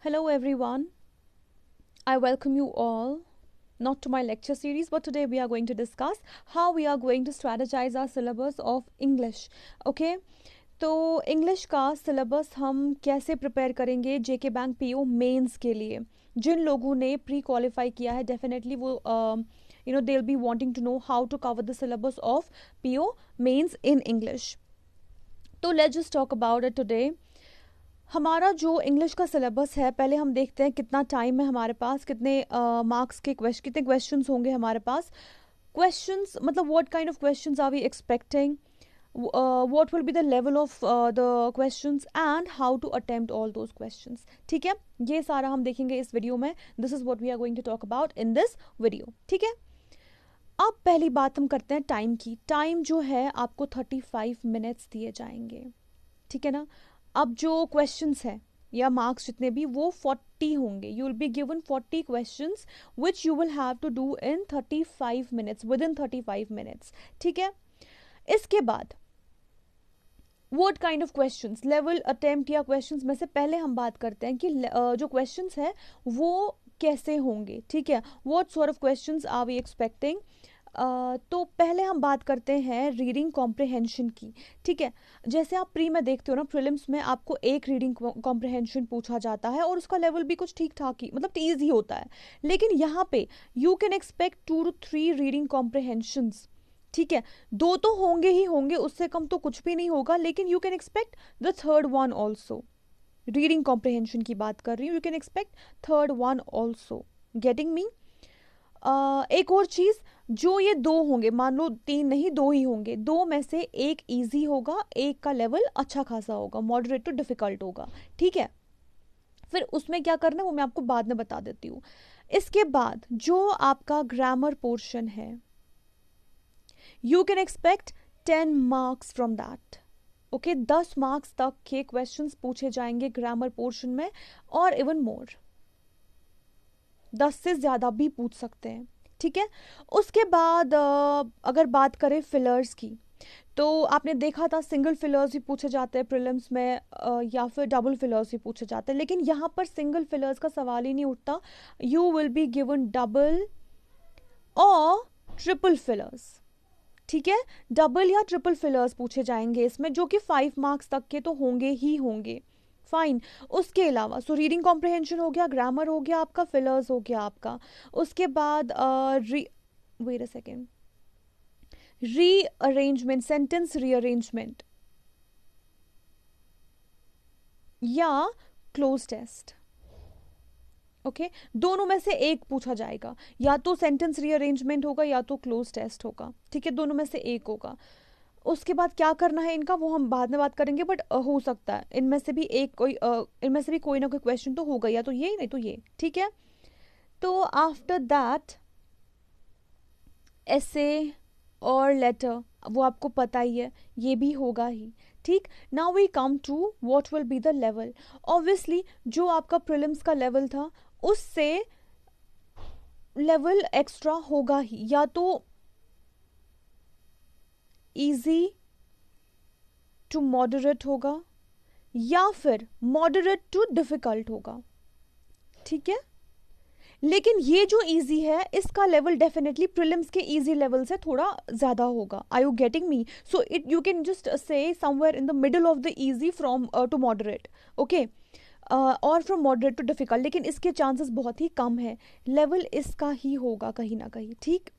Hello, everyone. I welcome you all, not to my lecture series, but today we are going to discuss how we are going to strategize our syllabus of English. Okay? तो English का syllabus हम कैसे prepare करेंगे जेके bank PO mains के लिए. जिन लोगों ने pre qualify किया है डेफिनेटली वो they will be wanting to know how to cover the syllabus of PO mains in English. तो let's just talk about it today. हमारा जो इंग्लिश का सिलेबस है, पहले हम देखते हैं कितना टाइम है हमारे पास, कितने मार्क्स के कितने क्वेश्चंस होंगे हमारे पास. क्वेश्चंस मतलब what kind of questions are we expecting, what will be the level of the questions and how to attempt all those questions. ठीक है, ये सारा हम देखेंगे इस वीडियो में. This is what we are going to talk about in this video. ठीक है, अब पहली बात हम करते हैं टाइम की. टाइम जो है आपको 35 मिनट्स दिए जाएंगे. ठीक है ना. अब जो क्वेश्चंस है या मार्क्स जितने भी वो 40 होंगे. You will be given 40 questions which you will have to do in 35 minutes, within 35 minutes. ठीक है, इसके बाद what kind of questions, level attempt या क्वेश्चंस में से पहले हम बात करते हैं कि जो क्वेश्चंस है वो कैसे होंगे. ठीक है, what sort of questions are we expecting. तो पहले हम बात करते हैं रीडिंग कॉम्प्रिहेंशन की. ठीक है, जैसे आप प्री में देखते हो ना, प्रीलिम्स में आपको एक रीडिंग कॉम्प्रिहेंशन पूछा जाता है और उसका लेवल भी कुछ ठीक ठाक ही मतलब ईजी होता है. लेकिन यहाँ पे you can expect 2 to 3 reading comprehensions. ठीक है, 2 तो होंगे ही होंगे, उससे कम तो कुछ भी नहीं होगा. लेकिन you can expect the third one also. Reading comprehension की बात कर रही हूँ. You can expect third one also. Getting me. एक और चीज, जो ये 2 होंगे, मान लो 3 नहीं 2 ही होंगे, 2 में से एक इजी होगा, एक का लेवल अच्छा खासा होगा, मॉडरेट टू डिफिकल्ट होगा. ठीक है, फिर उसमें क्या करना है वो मैं आपको बाद में बता देती हूँ. इसके बाद जो आपका ग्रामर पोर्शन है, you can expect 10 marks from that. Okay, 10 marks तक के क्वेश्चंस पूछे जाएंगे ग्रामर पोर्शन में, और इवन मोर 10 से ज्यादा भी पूछ सकते हैं. ठीक है, उसके बाद अगर बात करें फिलर्स की, तो आपने देखा था सिंगल फिलर्स भी पूछे जाते हैं प्रीलिम्स में, या फिर डबल फिलर्स भी पूछे जाते हैं. लेकिन यहाँ पर सिंगल फिलर्स का सवाल ही नहीं उठता. You will be given double और ट्रिपल फिलर्स. ठीक है, डबल या ट्रिपल फिलर्स पूछे जाएंगे इसमें, जो कि 5 मार्क्स तक के तो होंगे ही होंगे. फाइन. उसके अलावा सो रीडिंग कॉम्प्रिहेंशन हो गया, ग्रामर हो गया आपका, फिलर्स हो गया आपका. उसके बाद wait a second, rearrangement, sentence rearrangement या क्लोज टेस्ट. ओके, दोनों में से एक पूछा जाएगा, या तो सेंटेंस रीअरेंजमेंट होगा या तो क्लोज टेस्ट होगा. ठीक है, दोनों में से एक होगा. उसके बाद क्या करना है इनका वो हम बाद में बात करेंगे, बट हो सकता है इनमें से भी एक कोई इनमें से भी कोई ना कोई क्वेश्चन तो होगा, या तो ये नहीं तो ये. ठीक है, तो आफ्टर दैट ऐसे और लेटर वो आपको पता ही है, ये भी होगा ही. ठीक, now we come to what will be the level. Obviously जो आपका प्रीलिम्स का लेवल था उससे लेवल एक्स्ट्रा होगा ही, या तो इजी टू मॉडरेट होगा या फिर मॉडरेट टू डिफिकल्ट होगा. ठीक है, लेकिन ये जो इजी है इसका लेवल डेफिनेटली प्रीलिम्स के इजी लेवल से थोड़ा ज्यादा होगा. Are you getting me. So it you can just say somewhere in the middle of the easy from to moderate. Okay, और फ्रॉम मॉडरेट टू डिफिकल्ट. लेकिन इसके चांसेस बहुत ही कम है, लेवल इसका ही होगा कहीं ना कहीं. ठीक,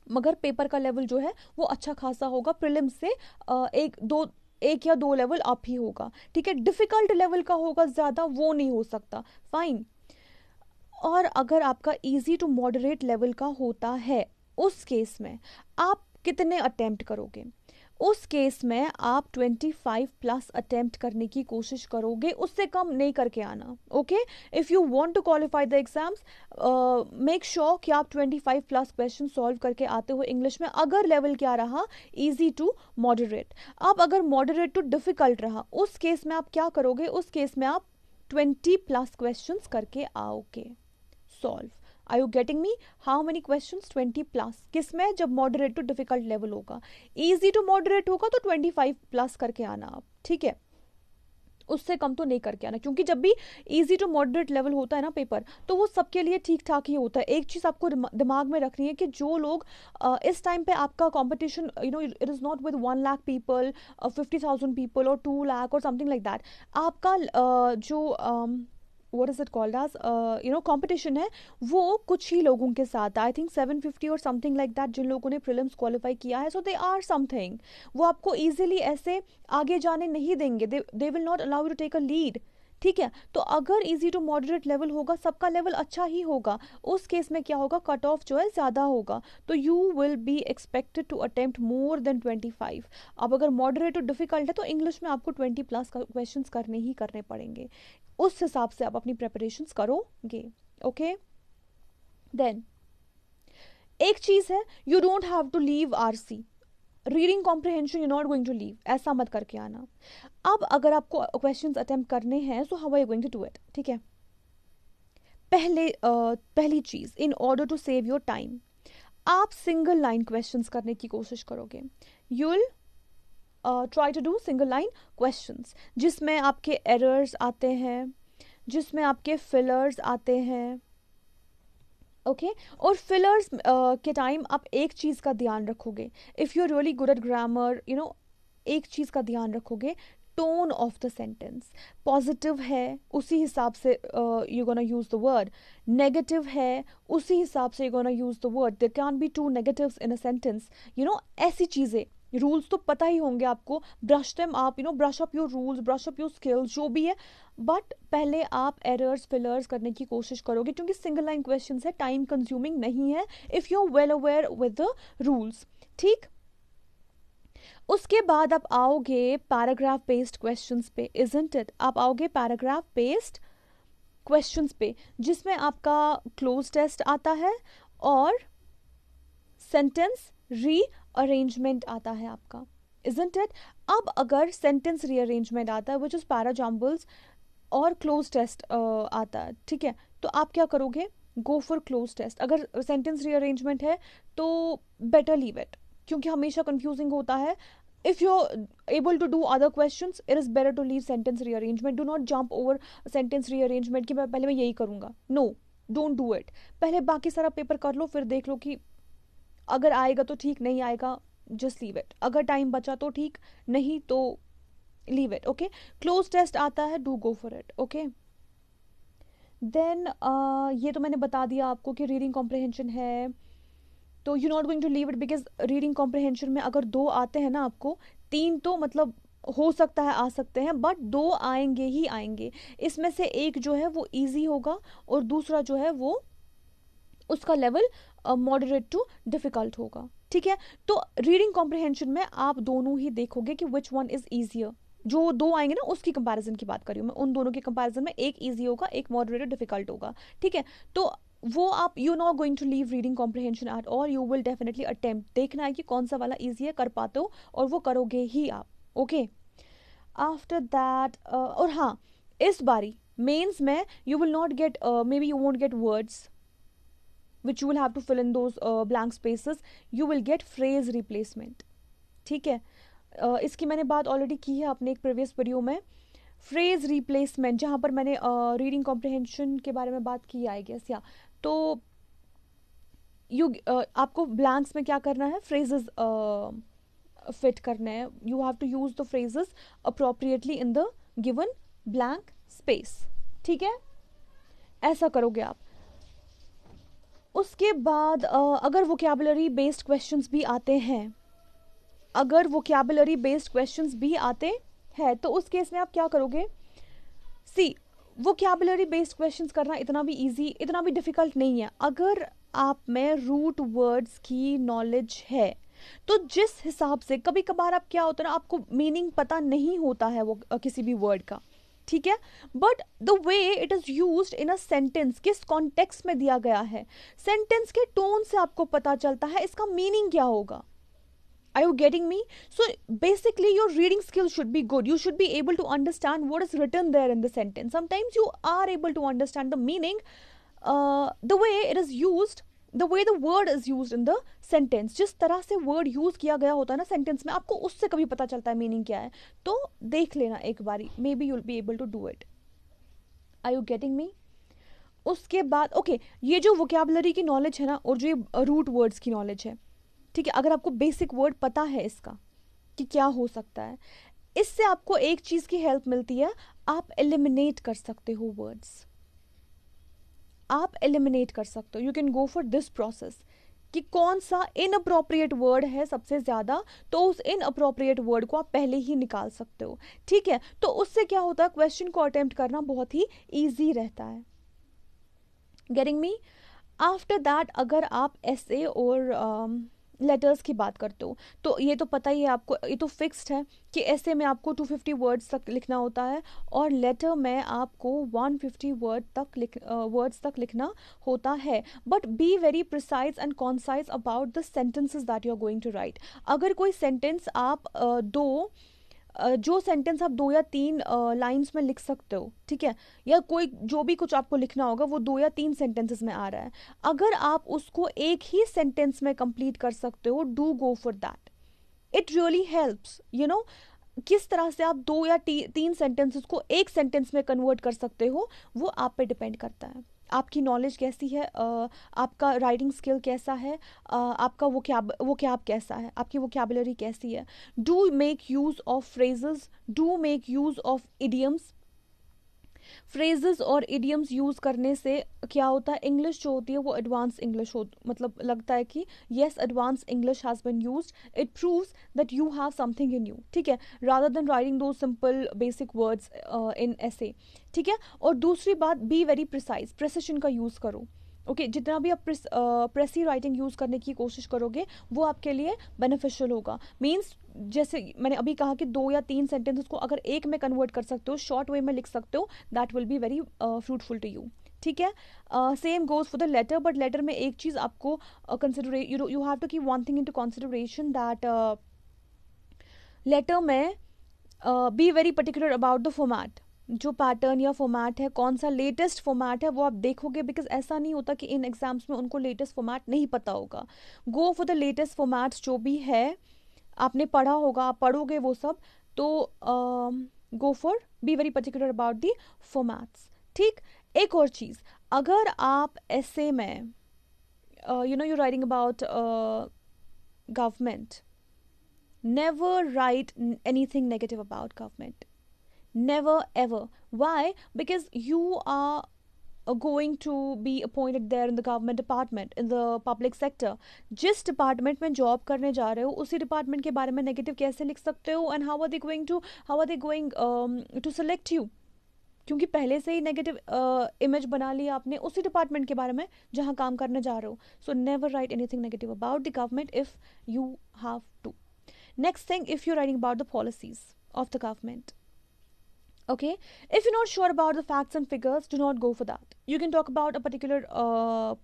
मगर पेपर का लेवल जो है वो अच्छा खासा होगा, प्रीलिम्स से एक या दो लेवल अप ही होगा. ठीक है, डिफिकल्ट लेवल का होगा ज्यादा, वो नहीं हो सकता. फाइन. और अगर आपका इजी टू मॉडरेट लेवल का होता है, उस केस में आप कितने अटेम्प्ट करोगे. उस केस में आप 25 प्लस अटेम्प्ट करने की कोशिश करोगे, उससे कम नहीं करके आना. Okay, if you want to qualify the exams, make sure कि आप 25 प्लस क्वेश्चन सॉल्व करके आते हो इंग्लिश में. अगर लेवल क्या रहा, इजी टू मॉडरेट. अब अगर मॉडरेट टू डिफिकल्ट रहा, उस केस में आप क्या करोगे, उस केस में आप 20 प्लस क्वेश्चन करके आओगे solve. Are you getting me. How many questions, 20 plus. किसमें, जब मॉडरेट टू डिफिकल्ट लेवल होगा. इजी टू मॉडरेट होगा तो 25 प्लस करके आना आप. ठीक है, उससे कम तो नहीं करके आना, क्योंकि जब भी इजी टू मॉडरेट लेवल होता है ना पेपर, तो वो सबके लिए ठीक ठाक ही होता है। एक चीज़ आपको दिमाग में रखनी है कि जो लोग इस टाइम पे आपका competition, you know, it is not with 1 lakh people, 50,000 people और 2 लाख और समथिंग लाइक दैट। आपका जो what is it called as competition है, वो कुछ ही लोगों के साथ, आई थिंक 750 और समथिंग लाइक दैट, जिन लोगों ने प्रीलिम्स क्वालिफाई किया है, सो दे आर समथिंग। वो आपको इजीली ऐसे आगे जाने नहीं देंगे, they will not allow you to take a lead. ठीक है, तो अगर इजी टू मॉडरेट लेवल होगा, सबका लेवल अच्छा ही होगा, उस केस में क्या होगा, कट ऑफ जो है ज़्यादा होगा, तो you will be expected to attempt more than 25। अब अगर मॉडरेट और डिफिकल्ट है तो इंग्लिश में आपको 20+ क्वेश्चन करने ही करने पड़ेंगे, उस हिसाब से आप अपनी प्रेपरेशंस करोगे। ओके, देन एक चीज़ है, you don't have to leave RC, reading comprehension you not going to leave, ऐसा मत करके आना। अब अगर आपको क्वेश्चंस अटेम्प्ट करने हैं, so how are you going to do it? ठीक है, पहली चीज, in order to save your time, आप सिंगल लाइन क्वेश्चंस करने की कोशिश करोगे। You will try to do single line questions, जिसमें आपके एरर्स आते हैं, जिसमें आपके फिलर्स आते हैं। ओके, और फिलर्स के टाइम आप एक चीज़ का ध्यान रखोगे, if you are really good at grammar, you know, एक चीज़ का ध्यान रखोगे, tone of the sentence. Positive है, उसी हिसाब से you gonna use the word. Negative है, उसी हिसाब से you gonna use the word. There can be 2 negatives in a sentence, you know, ऐसी चीज़ें। रूल्स तो पता ही होंगे आपको, ब्रश देम आप, you know, brush up your rules, brush up your skills, जो भी है, बट पहले आप एरर्स फिलर्स करने की कोशिश करोगे, क्योंकि सिंगल लाइन क्वेश्चंस है, टाइम कंज्यूमिंग नहीं है, if you are well aware with the rules. ठीक, उसके बाद आप आओगे पैराग्राफ बेस्ड क्वेश्चंस पे, इजंट इट? आप आओगे पैराग्राफ बेस्ड क्वेश्चंस पे, जिसमें आपका क्लोज टेस्ट आता है और सेंटेंस रीअरेंजमेंट आता है आपका, इजंट इट? अब अगर सेंटेंस रीअरेंजमेंट आता है, विच इज पैराजम्बल्स, और क्लोज टेस्ट आता है, ठीक है, तो आप क्या करोगे? Go for cloze test. अगर सेंटेंस रीअरेंजमेंट है तो बेटर लीव इट, क्योंकि हमेशा कंफ्यूजिंग होता है। if you're able to do other questions, it is better to leave sentence rearrangement. Do not jump over sentence rearrangement कि पहले मैं यही करूंगा, no, don't do it। पहले बाकी सारा पेपर कर लो, फिर देख लो कि अगर आएगा तो ठीक, नहीं आएगा just leave it। अगर टाइम बचा तो ठीक, नहीं तो leave it। Okay, cloze test आता है, do go for it। Okay, then ये तो मैंने बता दिया आपको कि रीडिंग कॉम्प्रिहेंशन है, तो you not going to leave it, because reading comprehension में अगर 2 आते हैं ना आपको, 3 तो मतलब हो सकता है आ सकते हैं, बट 2 आएंगे ही आएंगे। इसमें से एक जो है वो इजी होगा और दूसरा जो है वो उसका लेवल मॉडरेट टू डिफिकल्ट होगा। ठीक है, तो रीडिंग कॉम्प्रिहेंशन में आप दोनों ही देखोगे कि विच वन इज ईजियर। जो 2 आएंगे ना, उसकी कंपैरिजन की बात कर रही हूँ मैं, उन दोनों के कंपैरिजन में एक इजी होगा, एक मॉडरेट डिफिकल्ट होगा। ठीक है, तो वो आप, you not going to leave reading comprehension at all, you will definitely attempt. देखना है कि कौन सा वाला ईजी है, कर पाते हो, और वो करोगे ही आप। ओके, आफ्टर दैट और हाँ, इस बारी मेंस में you will not gate, may be you won't get words which you will have to fill in those blank spaces, you will get phrase replacement। ठीक है, इसकी मैंने बात ऑलरेडी की है अपने एक प्रीवियस वीडियो में, फ्रेज रिप्लेसमेंट, जहाँ पर मैंने रीडिंग कॉम्प्रिहेंशन के बारे में बात की, आई गेस, या तो आपको ब्लैंक्स में क्या करना है, फ्रेजेस फिट करने हैं। You have to use the phrases appropriately in the given blank space. ठीक है, ऐसा करोगे आप। उसके बाद अगर वोकैबुलरी बेस्ड क्वेश्चंस भी आते हैं, अगर वोकैबुलरी बेस्ड क्वेश्चंस भी आते हैं, तो उस केस में आप क्या करोगे? सी, वोकैबुलरी बेस्ड क्वेश्चंस करना इतना भी इजी, इतना भी डिफिकल्ट नहीं है। अगर आप में रूट वर्ड्स की नॉलेज है, तो जिस हिसाब से, कभी कभार आप क्या होता है ना, आपको मीनिंग पता नहीं होता है वो किसी भी वर्ड का, ठीक है, but the way it is used in a sentence, किस कॉन्टेक्स्ट में दिया गया है, सेंटेंस के टोन से आपको पता चलता है इसका मीनिंग क्या होगा। Are you getting me? So basically your reading skills should be good. You should be able to understand what is written there in the sentence. Sometimes you are able to understand the meaning, the way it is used the way the word is use in the sentence, जिस तरह से word use किया गया होता है ना sentence में, आपको उससे कभी पता चलता है मीनिंग क्या है, तो देख लेना एक बारी, may be you'll be able to do it. Are you getting me? उसके बाद ओके, ये जो वोकेबलरी की नॉलेज है ना, और जो ये रूट वर्ड्स की नॉलेज है, ठीक है, अगर आपको बेसिक वर्ड पता है इसका कि क्या हो सकता है, इससे आपको एक चीज की हेल्प मिलती है, आप एलिमिनेट कर सकते हो वर्ड्स, आप एलिमिनेट कर सकते हो। You can go for this process कि कौन सा इनअप्रोप्रिएट वर्ड है सबसे ज्यादा, तो उस इनअप्रोप्रिएट वर्ड को आप पहले ही निकाल सकते हो, ठीक है। तो उससे क्या होता है, क्वेश्चन को अटेम्प्ट करना बहुत ही ईजी रहता है। Getting me? आफ्टर दैट अगर आप ऐसे और लेटर्स की बात करते हो, तो ये तो पता ही है आपको, ये तो फिक्स्ड है कि ऐसे में आपको 250 वर्ड्स तक लिखना होता है, और लेटर में आपको 150 वर्ड्स तक लिखना होता है। But be very precise and concise about the sentences that you are going to write. अगर कोई सेंटेंस आप जो सेंटेंस आप 2 या 3 लाइन्स में लिख सकते हो, ठीक है, या कोई जो भी कुछ आपको लिखना होगा वो 2 या 3 सेंटेंसेस में आ रहा है, अगर आप उसको एक ही सेंटेंस में कंप्लीट कर सकते हो, do go for that. It really helps, you know, किस तरह से आप 2 या 3 सेंटेंसेस को एक सेंटेंस में कन्वर्ट कर सकते हो, वो आप पे डिपेंड करता है। आपकी नॉलेज कैसी है, आपका राइटिंग स्किल कैसा है, आपका वोकैब कैसा है, आपकी वोकैबुलरी कैसी है। Do make use of phrases, do make use of idioms. Phrases और इडियम्स यूज करने से क्या होता है, इंग्लिश जो होती है वो एडवांस इंग्लिश हो, मतलब लगता है कि yes advance English has been used, it proves that you have something in you, ठीक है, रादर देन राइटिंग दो simple basic words in essays, ठीक है। और दूसरी बात, बी वेरी प्रिसाइज, प्रेसिशन का यूज करो, ओके जितना भी आप प्रेसी राइटिंग यूज करने की कोशिश करोगे वो आपके लिए बेनिफिशियल होगा। मीन्स जैसे मैंने अभी कहा कि 2 या 3 सेंटेंसेस को अगर एक में कन्वर्ट कर सकते हो, शॉर्ट वे में लिख सकते हो, that will be very fruitful to you, ठीक है। Same goes for the letter, but letter में एक चीज आपको considerate, you have to keep one thing into consideration, that letter में be very particular about the format, जो pattern या format है, कौन सा लेटेस्ट फॉर्मेट है वो आप देखोगे, बिकॉज ऐसा नहीं होता कि इन एग्जाम्स में उनको लेटेस्ट फॉर्मेट नहीं पता होगा। Go for the latest formats जो भी है, आपने पढ़ा होगा, आप पढ़ोगे वो सब, तो go for, B very particular about the formats, ठीक। एक और चीज़, अगर आप ऐसे में you know you writing about government, never write anything negative about government, never ever. Why? Because you are going to be appointed there in the government department, in the public sector. जिस department में job करने जा रहे हो उसी department के बारे में नेगेटिव कैसे लिख सकते हो, and how are they going to select you, क्योंकि पहले से ही नेगेटिव इमेज बना लिया आपने उसी डिपार्टमेंट के बारे में जहां काम करने जा रहे हो। So never write anything negative about the government if you have to. Next thing, if you're writing about the policies of the government, okay, if you're not sure about the facts and figures, do not go for that. You can talk about a particular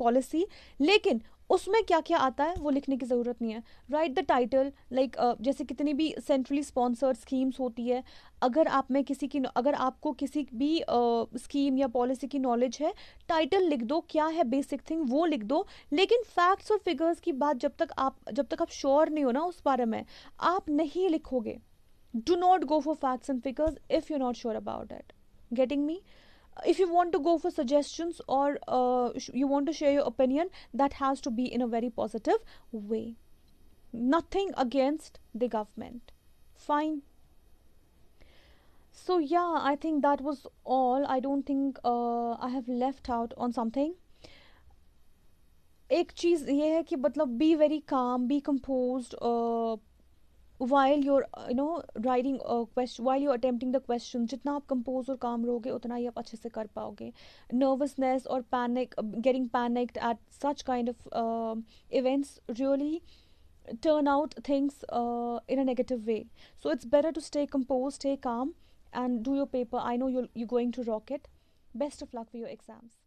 policy, लेकिन उसमें क्या क्या आता है वो लिखने की ज़रूरत नहीं है। राइट द टाइटल, लाइक जैसे कितनी भी सेंट्रली स्पॉन्सर्ड स्कीम्स होती है, अगर आपको किसी भी स्कीम या पॉलिसी की नॉलेज है, टाइटल लिख दो, क्या है बेसिक थिंग वो लिख दो, लेकिन फैक्ट्स और फिगर्स की बात जब तक आप श्योर नहीं हो ना उस बारे में, आप नहीं लिखोगे। Do not go for facts and figures if you're not sure about it. Getting me? If you want to go for suggestions or you want to share your opinion, that has to be in a very positive way. Nothing against the government. Fine. So yeah, I think that was all. I don't think I have left out on something. एक चीज़ ये है कि मतलब be very calm, be composed, while you're writing a question, while you're attempting the question, जितना आप compose और काम रहोगे उतना ही आप अच्छे से कर पाओगे। नर्वसनेस और panic, getting panicked at such kind of events really turn out things in a negative way. So it's better to stay composed, stay calm, and do your paper. I know you're going to rock it. Best of luck for your exams.